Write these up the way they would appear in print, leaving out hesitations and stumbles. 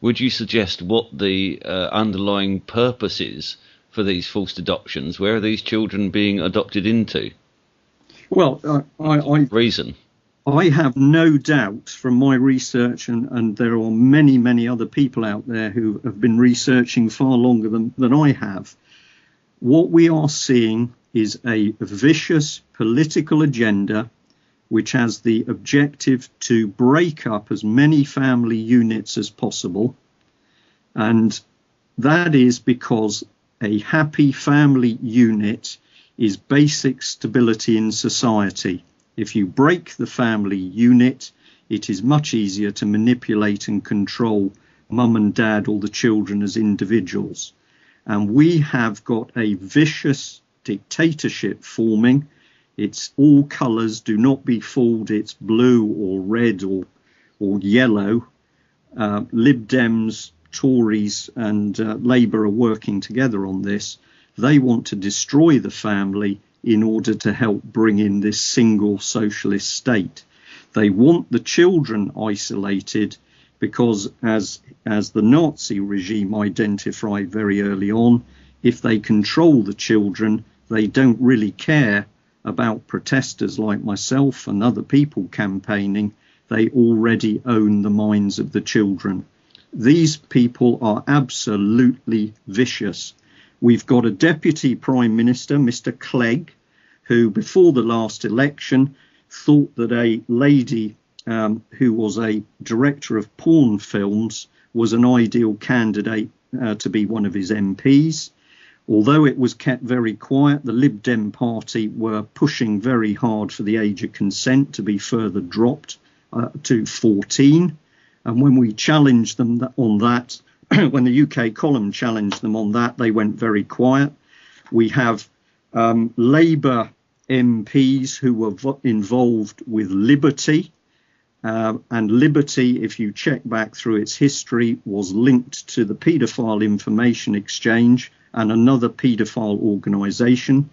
would you suggest what the underlying purpose is for these forced adoptions? Where are these children being adopted into? Well, reason. I have no doubt from my research, and there are many, many other people out there who have been researching far longer than I have. What we are seeing is a vicious political agenda which has the objective to break up as many family units as possible. And that is because a happy family unit is basic stability in society. If you break the family unit, it is much easier to manipulate and control mum and dad or the children as individuals. And we have got a vicious dictatorship forming. It's all colours, do not be fooled, it's blue or red or yellow. Lib Dems, Tories and Labour are working together on this. They want to destroy the family in order to help bring in this single socialist state. They want the children isolated because, as the Nazi regime identified very early on, if they control the children, they don't really care about protesters like myself and other people campaigning. They already own the minds of the children. These people are absolutely vicious. We've got a Deputy Prime Minister, Mr. Clegg, who before the last election thought that a lady who was a director of porn films was an ideal candidate to be one of his MPs. Although it was kept very quiet, the Lib Dem party were pushing very hard for the age of consent to be further dropped to 14. And when we challenged them on that, when the UK column challenged them on that, they went very quiet. We have Labour MPs who were involved with Liberty. And Liberty, if you check back through its history, was linked to the Paedophile Information Exchange and another paedophile organisation.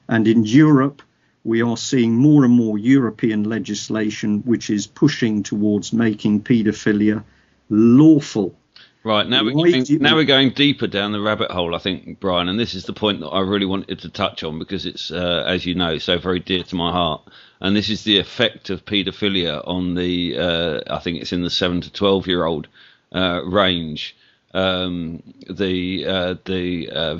And in Europe, we are seeing more and more European legislation which is pushing towards making paedophilia lawful. Right, now we're going deeper down the rabbit hole, I think, Brian, and this is the point that I really wanted to touch on because it's, as you know, so very dear to my heart. And this is the effect of paedophilia on the, I think it's in the 7 to 12-year-old range. The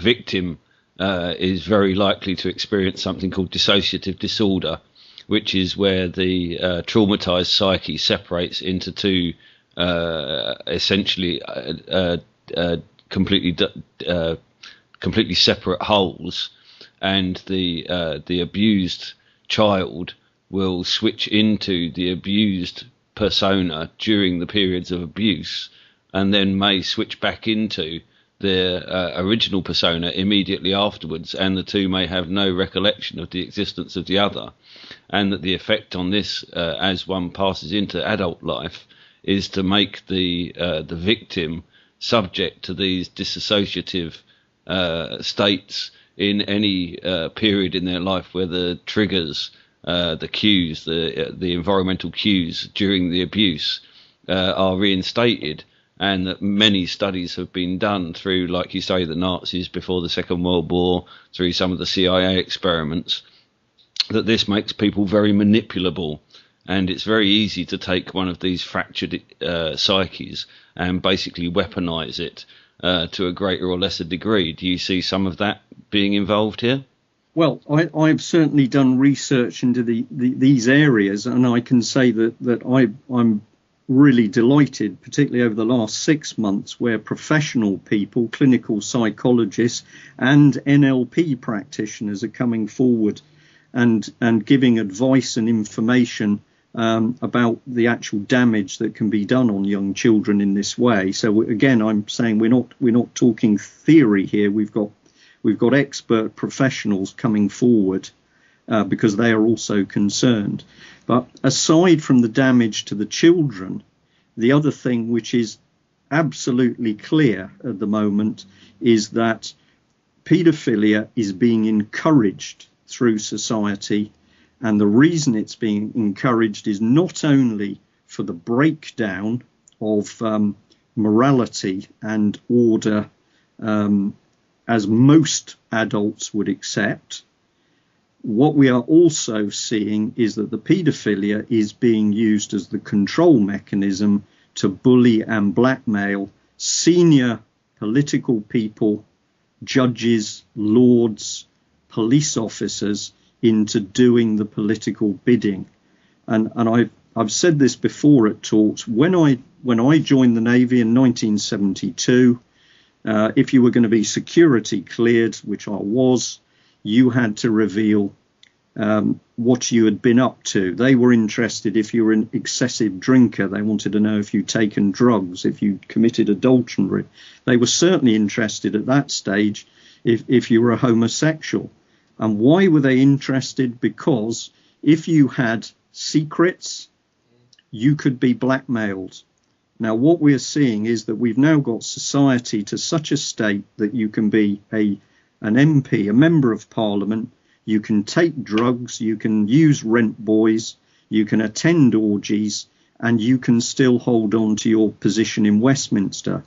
victim is very likely to experience something called dissociative disorder, which is where the traumatized psyche separates into two essentially completely separate wholes, and the abused child will switch into the abused persona during the periods of abuse, and then may switch back into their original persona immediately afterwards, and the two may have no recollection of the existence of the other, and that the effect on this as one passes into adult life is to make the victim subject to these dissociative states in any period in their life where the triggers, the cues, the environmental cues during the abuse are reinstated. And that many studies have been done through, like you say, the Nazis before the Second World War, through some of the CIA experiments, that this makes people very manipulable. And it's very easy to take one of these fractured psyches and basically weaponize it to a greater or lesser degree. Do you see some of that being involved here? Well, I've certainly done research into these areas, and I can say that I'm really delighted, particularly over the last 6 months, where professional people, clinical psychologists and NLP practitioners are coming forward and giving advice and information about the actual damage that can be done on young children in this way. So again, I'm saying we're not talking theory here. We've got expert professionals coming forward because they are also concerned. But aside from the damage to the children, the other thing which is absolutely clear at the moment is that paedophilia is being encouraged through society. And the reason it's being encouraged is not only for the breakdown of morality and order as most adults would accept. What we are also seeing is that the paedophilia is being used as the control mechanism to bully and blackmail senior political people, judges, lords, police officers into doing the political bidding. And I've said this before at talks. When I joined the Navy in 1972, if you were going to be security cleared, which I was, you had to reveal what you had been up to. They were interested if you were an excessive drinker. They wanted to know if you'd taken drugs, if you committed adultery. They were certainly interested at that stage if you were a homosexual. And why were they interested? Because if you had secrets, you could be blackmailed. Now, what we're seeing is that we've now got society to such a state that you can be an MP, a member of parliament, you can take drugs, you can use rent boys, you can attend orgies, and you can still hold on to your position in Westminster.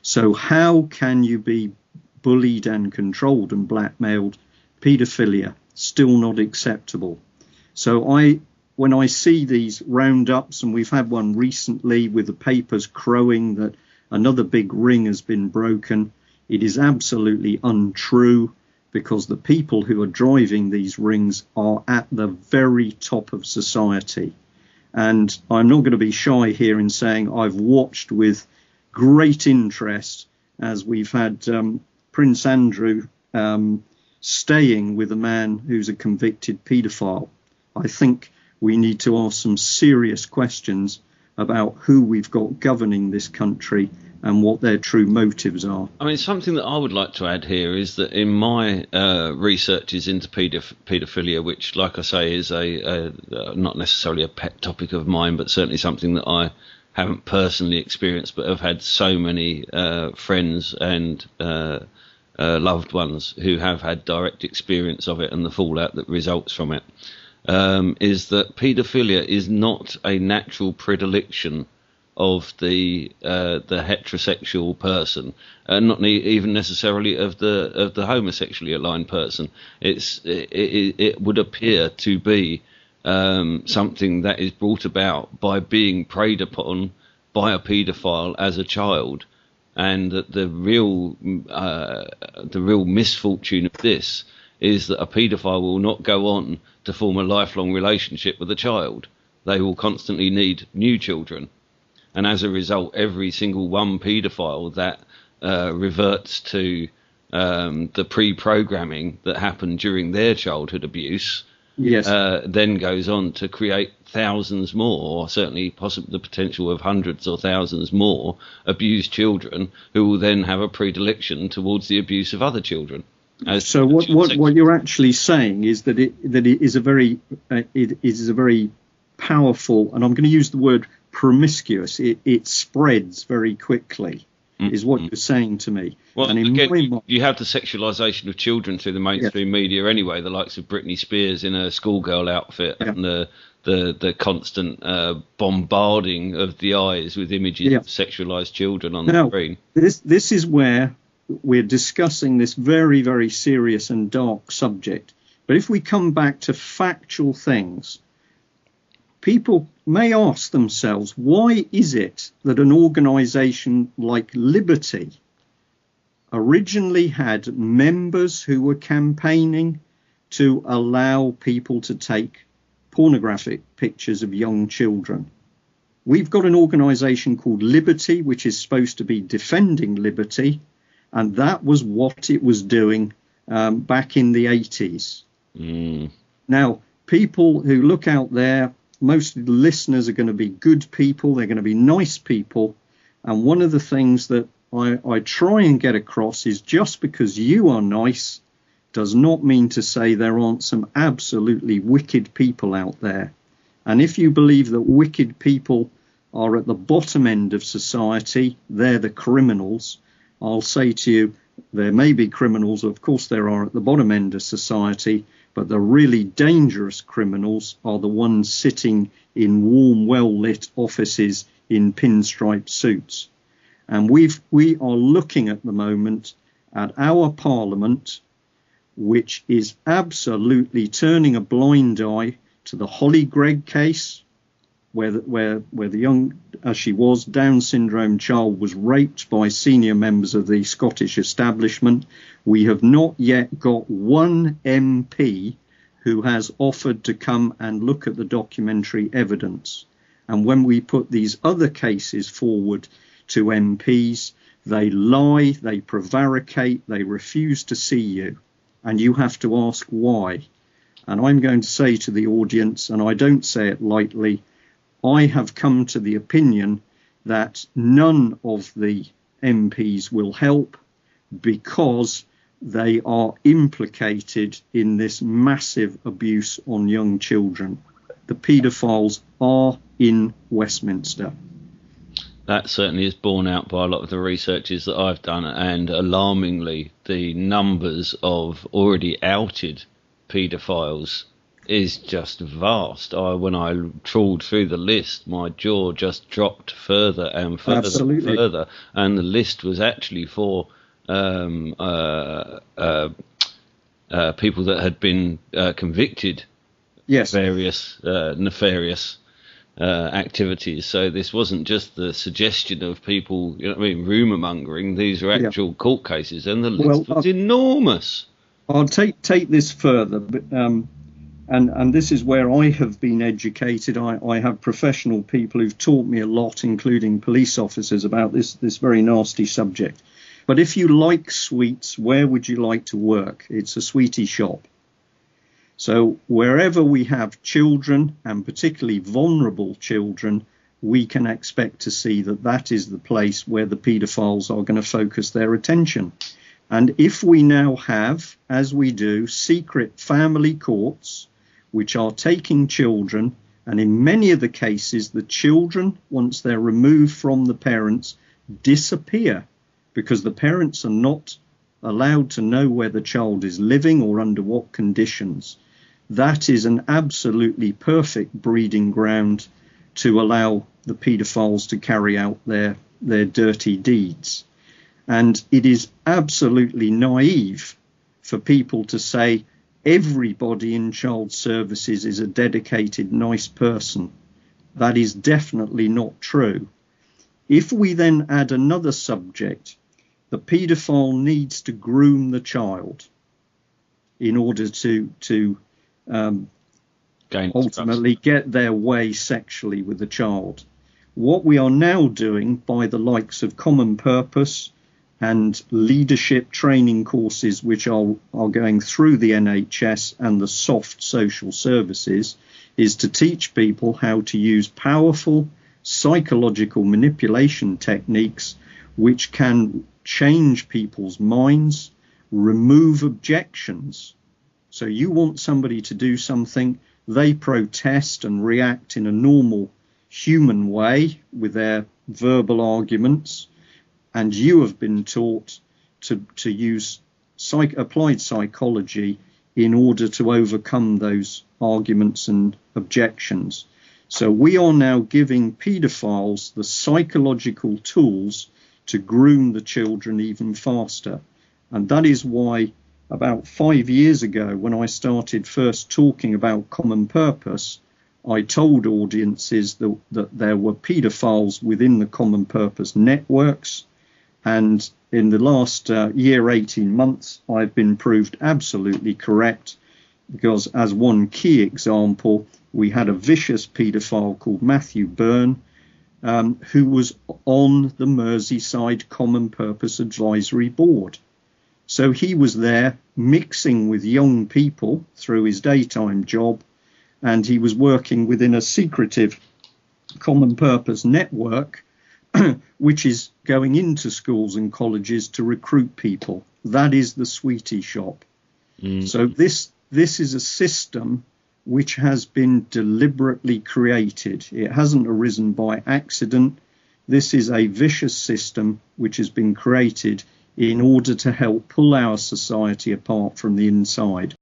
So how can you be bullied and controlled and blackmailed? Paedophilia, still not acceptable. So when I see these roundups, and we've had one recently with the papers crowing that another big ring has been broken, it is absolutely untrue, because the people who are driving these rings are at the very top of society. And I'm not going to be shy here in saying I've watched with great interest as we've had Prince Andrew staying with a man who's a convicted paedophile. I think we need to ask some serious questions about who we've got governing this country and what their true motives are. I mean, something that I would like to add here is that in my researches into paedophilia, which, like I say, is a not necessarily a pet topic of mine, but certainly something that I haven't personally experienced, but have had so many friends and loved ones who have had direct experience of it and the fallout that results from it, is that paedophilia is not a natural predilection of the heterosexual person, not even necessarily of the homosexually aligned person. It would appear to be something that is brought about by being preyed upon by a paedophile as a child, and that the real misfortune of this is that a paedophile will not go on to form a lifelong relationship with a child. They will constantly need new children. And as a result, every single one paedophile that reverts to the pre-programming that happened during their childhood abuse, yes, then goes on to create thousands more, or certainly possibly the potential of hundreds or thousands more abused children, who will then have a predilection towards the abuse of other children. So what you're actually saying is that it is a very powerful, and I'm going to use the word promiscuous. It spreads very quickly, is what you're saying to me. Well, and again, you have the sexualisation of children through the mainstream media anyway. The likes of Britney Spears in a schoolgirl outfit, and the constant bombarding of the eyes with images of sexualised children on the screen. This is where we're discussing this very, very serious and dark subject. But if we come back to factual things, people may ask themselves, why is it that an organisation like Liberty originally had members who were campaigning to allow people to take pornographic pictures of young children? We've got an organisation called Liberty, which is supposed to be defending liberty, and that was what it was doing back in the 80s. Now, people who look out there, most of the listeners are going to be good people. They're going to be nice people. And one of the things that I try and get across is just because you are nice does not mean to say there aren't some absolutely wicked people out there. And if you believe that wicked people are at the bottom end of society, they're the criminals, I'll say to you, there may be criminals, of course there are, at the bottom end of society, but the really dangerous criminals are the ones sitting in warm, well-lit offices in pinstripe suits. And we are looking at the moment at our Parliament, which is absolutely turning a blind eye to the Holly Gregg case, where the young, as she was, Down syndrome child was raped by senior members of the Scottish establishment. We have not yet got one MP who has offered to come and look at the documentary evidence. And when we put these other cases forward to MPs, they lie, they prevaricate, they refuse to see you. And you have to ask why. And I'm going to say to the audience, and I don't say it lightly, I have come to the opinion that none of the MPs will help because they are implicated in this massive abuse on young children. The paedophiles are in Westminster. That certainly is borne out by a lot of the researches that I've done, and alarmingly, the numbers of already outed paedophiles is just vast. When I trawled through the list, my jaw just dropped further and further. Absolutely. Further, and the list was actually for people that had been convicted. Yes. Various nefarious activities. So this wasn't just the suggestion of people, rumour mongering. These are actual court cases, and the list was enormous. I'll take this further, but and this is where I have been educated. I have professional people who've taught me a lot, including police officers, about this very nasty subject. But if you like sweets, where would you like to work? It's a sweetie shop. So wherever we have children, and particularly vulnerable children, we can expect to see that is the place where the paedophiles are going to focus their attention. And if we now have, as we do, secret family courts, which are taking children, and in many of the cases, the children, once they're removed from the parents, disappear because the parents are not allowed to know where the child is living or under what conditions. That is an absolutely perfect breeding ground to allow the paedophiles to carry out their dirty deeds. And it is absolutely naive for people to say everybody in child services is a dedicated, nice person. That is definitely not true. If we then add another subject, the paedophile needs to groom the child in order to ultimately get their way sexually with the child. What we are now doing by the likes of Common Purpose and leadership training courses which are going through the NHS and the soft social services is to teach people how to use powerful psychological manipulation techniques which can change people's minds, remove objections. So you want somebody to do something, they protest and react in a normal human way with their verbal arguments, and you have been taught to use applied psychology in order to overcome those arguments and objections. So we are now giving paedophiles the psychological tools to groom the children even faster. And that is why about 5 years ago, when I started first talking about Common Purpose, I told audiences that there were paedophiles within the Common Purpose networks. And in the last year, 18 months, I've been proved absolutely correct, because as one key example, we had a vicious paedophile called Matthew Byrne, who was on the Merseyside Common Purpose Advisory Board. So he was there mixing with young people through his daytime job, and he was working within a secretive Common Purpose network, which is going into schools and colleges to recruit people. That is the sweetie shop. So this is a system which has been deliberately created. It hasn't arisen by accident. This is a vicious system which has been created in order to help pull our society apart from the inside.